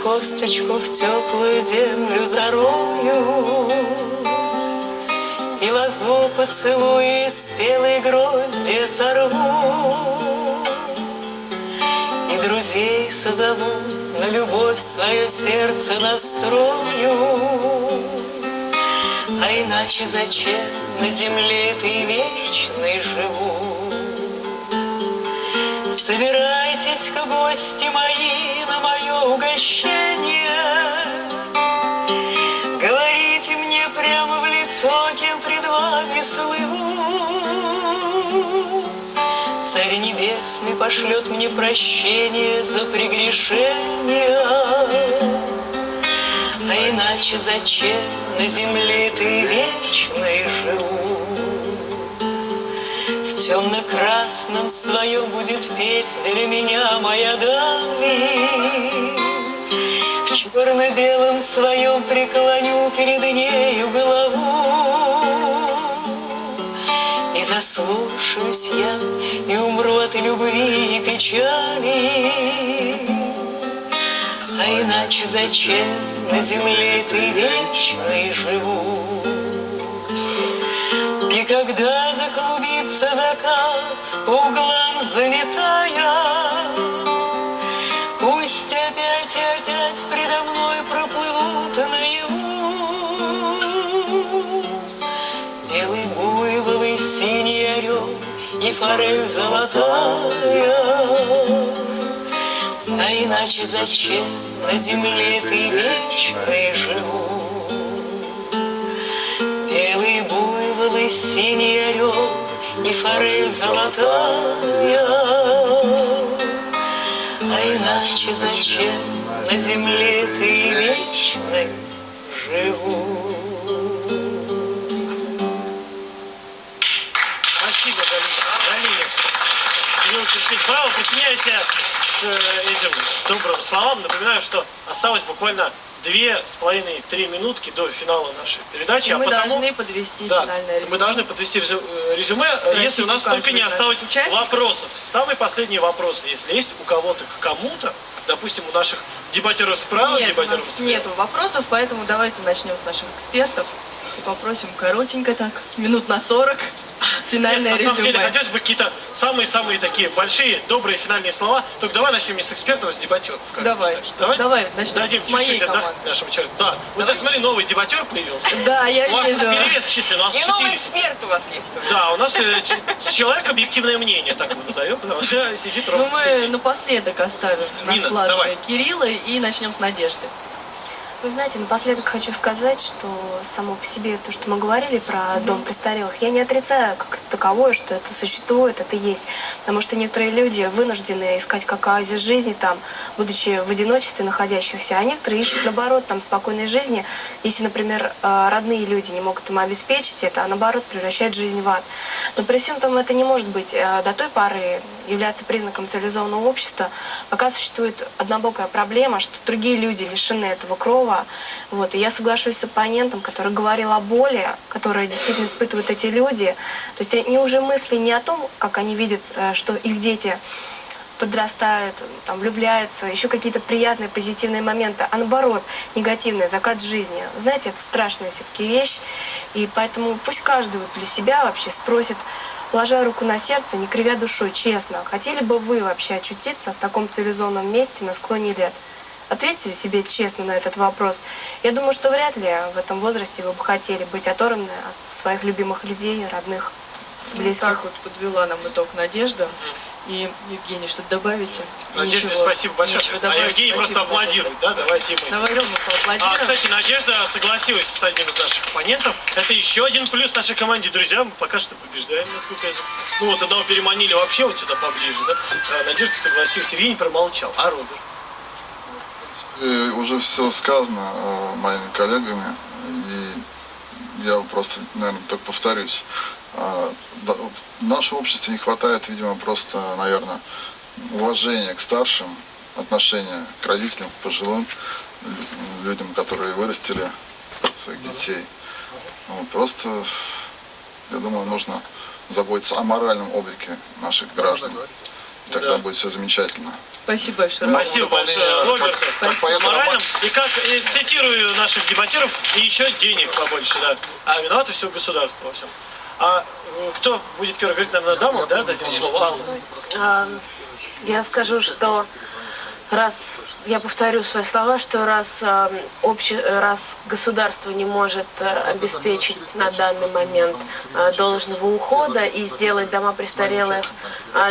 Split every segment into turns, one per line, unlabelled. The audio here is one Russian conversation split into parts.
косточку в теплую землю зарою, и лозу поцелуй из спелой грозди сорву, и друзей созову, на любовь свое сердце настрою. А иначе зачем на земле этой вечной живу? Собирайтесь-ка, гости мои, на мое угощение. Говорите мне прямо в лицо, кем пред вами слыву. Царь Небесный пошлет мне прощение за прегрешение. А иначе зачем на земле ты вечной живу? В темно-красном своем будет петь для меня моя даль. В черно-белом своем преклоню перед нею голову. И заслушаюсь я, и умру от любви и печали. А иначе зачем на земле ты вечной живу? И когда заклубится закат, по углам заметая, пусть опять и опять предо мной проплывут наяву белый буйвол и синий орел и форель золотая. А иначе зачем на земле ты вечной живу? Белый буйвол и синий орел и форель золотая. А иначе зачем на земле ты вечной живу?
Спасибо, Галина. Браво, присоединяйся к этим добрым словам. Напоминаю, что осталось буквально 2,5-3 минутки до финала нашей передачи.
Мы должны подвести финальное резюме.
Мы должны подвести резюме, если у нас только не осталось вопросов. Самые последние вопросы, если есть у кого-то к кому-то, допустим, у наших дебатеров справа, дебатеров слева.
Нету вопросов, поэтому давайте начнем с наших экспертов и попросим коротенько так, минут на 40. Финальное резюме.
На самом деле, хотелось бы какие-то самые такие большие, добрые финальные слова. Только давай начнем не с экспертов, а с дебатеров.
Давай начнем
Дадим
с моей команды.
Нашему человеку. Да. Вот сейчас смотри, новый дебатер появился.
Да, я вижу.
У вас перевес численный, у нас 4.
И новый эксперт у вас есть.
Да, у нас человек объективное мнение, так его назовем, потому что сидит ровно.
Ну мы напоследок оставим
давай.
Кирилла и начнем с Надежды.
Вы знаете, напоследок хочу сказать, что само по себе то, что мы говорили про дом престарелых, я не отрицаю как таковое, что это существует, это есть. Потому что некоторые люди вынуждены искать как оазис жизни там, будучи в одиночестве находящихся, а некоторые ищут, наоборот, там спокойной жизни. Если, например, родные люди не могут им обеспечить это, а наоборот превращает жизнь в ад. Но при всем том это не может быть до той поры являться признаком цивилизованного общества, пока существует однобокая проблема, что другие люди лишены этого крова. Вот. И я соглашусь с оппонентом, который говорил о боли, которую действительно испытывают эти люди. То есть они уже мысли не о том, как они видят, что их дети подрастают, там, влюбляются, еще какие-то приятные, позитивные моменты, а наоборот, негативный закат жизни. Знаете, это страшная все-таки вещь, и поэтому пусть каждый вот для себя вообще спросит, положа руку на сердце, не кривя душой, честно, хотели бы вы вообще очутиться в таком цивилизованном месте на склоне лет? Ответьте себе честно на этот вопрос. Я думаю, что вряд ли в этом возрасте вы бы хотели быть оторваны от своих любимых людей, родных, близких.
Вот так вот подвела нам итог Надежда. И, Евгений, что-то добавите?
Надежда, спасибо большое. А Евгений просто аплодирует, да? Давайте мы.
Давайте мы поаплодируем.
Кстати, Надежда согласилась с одним из наших оппонентов. Это еще один плюс нашей команде. Друзья, мы пока что побеждаем, насколько я знаю. Ну вот одного переманили вообще вот сюда поближе, да? Надежда согласилась. Евгений промолчал. А Роберт?
Уже все сказано моими коллегами, и я просто, наверное, только повторюсь. В нашем обществе не хватает, видимо, просто, наверное, уважения к старшим, отношения к родителям, к пожилым людям, которые вырастили своих детей. Просто, я думаю, нужно заботиться о моральном облике наших граждан. тогда будет все замечательно.
Спасибо большое.
Спасибо большое, Роберту.
Как поэт
Моральным. И как цитирую наших дебатеров, и еще денег побольше, да. А виновато все государство во всем. А кто будет первый говорить, наверное, дама, да, дадим слово? Алла.
Я скажу, что я повторю свои слова, что раз государство не может обеспечить на данный момент должного ухода и сделать дома престарелых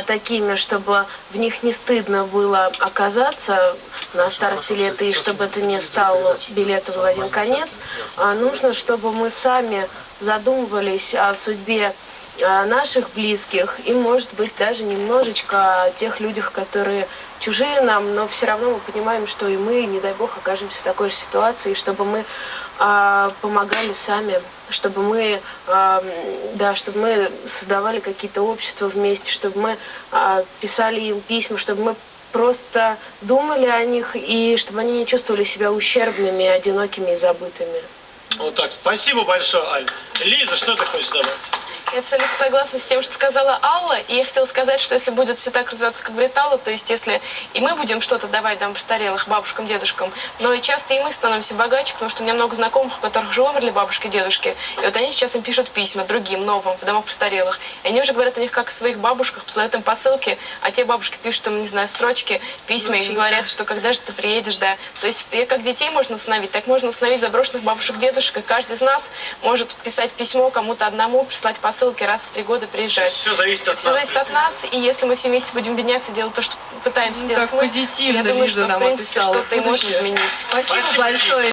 такими, чтобы в них не стыдно было оказаться на старости лет и чтобы это не стало билетом в один конец, нужно, чтобы мы сами задумывались о судьбе наших близких и, может быть, даже немножечко о тех людях, которые чужие нам, но все равно мы понимаем, что и мы, не дай бог, окажемся в такой же ситуации, чтобы мы помогали сами, чтобы мы создавали какие-то общества вместе, чтобы мы писали им письма, чтобы мы просто думали о них и чтобы они не чувствовали себя ущербными, одинокими и забытыми.
Вот так. Спасибо большое, Аль. Лиза, что ты хочешь добавить?
Я абсолютно согласна с тем, что сказала Алла, и я хотела сказать, что если будет все так развиваться, как говорит Алла, то есть если и мы будем что-то давать нам престарелых бабушкам, дедушкам, но и часто и мы становимся богаче, потому что у меня много знакомых, у которых уже умерли бабушки и дедушки, и вот они сейчас им пишут письма другим, новым, в домах престарелых, и они уже говорят о них как о своих бабушках, посылают им посылки, а те бабушки пишут им, не знаю, строчки, письма, и говорят, что когда же ты приедешь, да. То есть как детей можно установить, так можно установить заброшенных бабушек, дедушек, и каждый из нас может писать письмо кому-то одному, прислать посылки, раз в 3 года приезжать.
Все зависит от нас.
Все зависит от нас, и если мы все вместе будем объединяться, делать то, что пытаемся делать
Так
мы,
позитивно
я думаю,
Лиза
что, в
нам
принципе,
описала
что-то и может
будущее.
изменить.
Спасибо большое.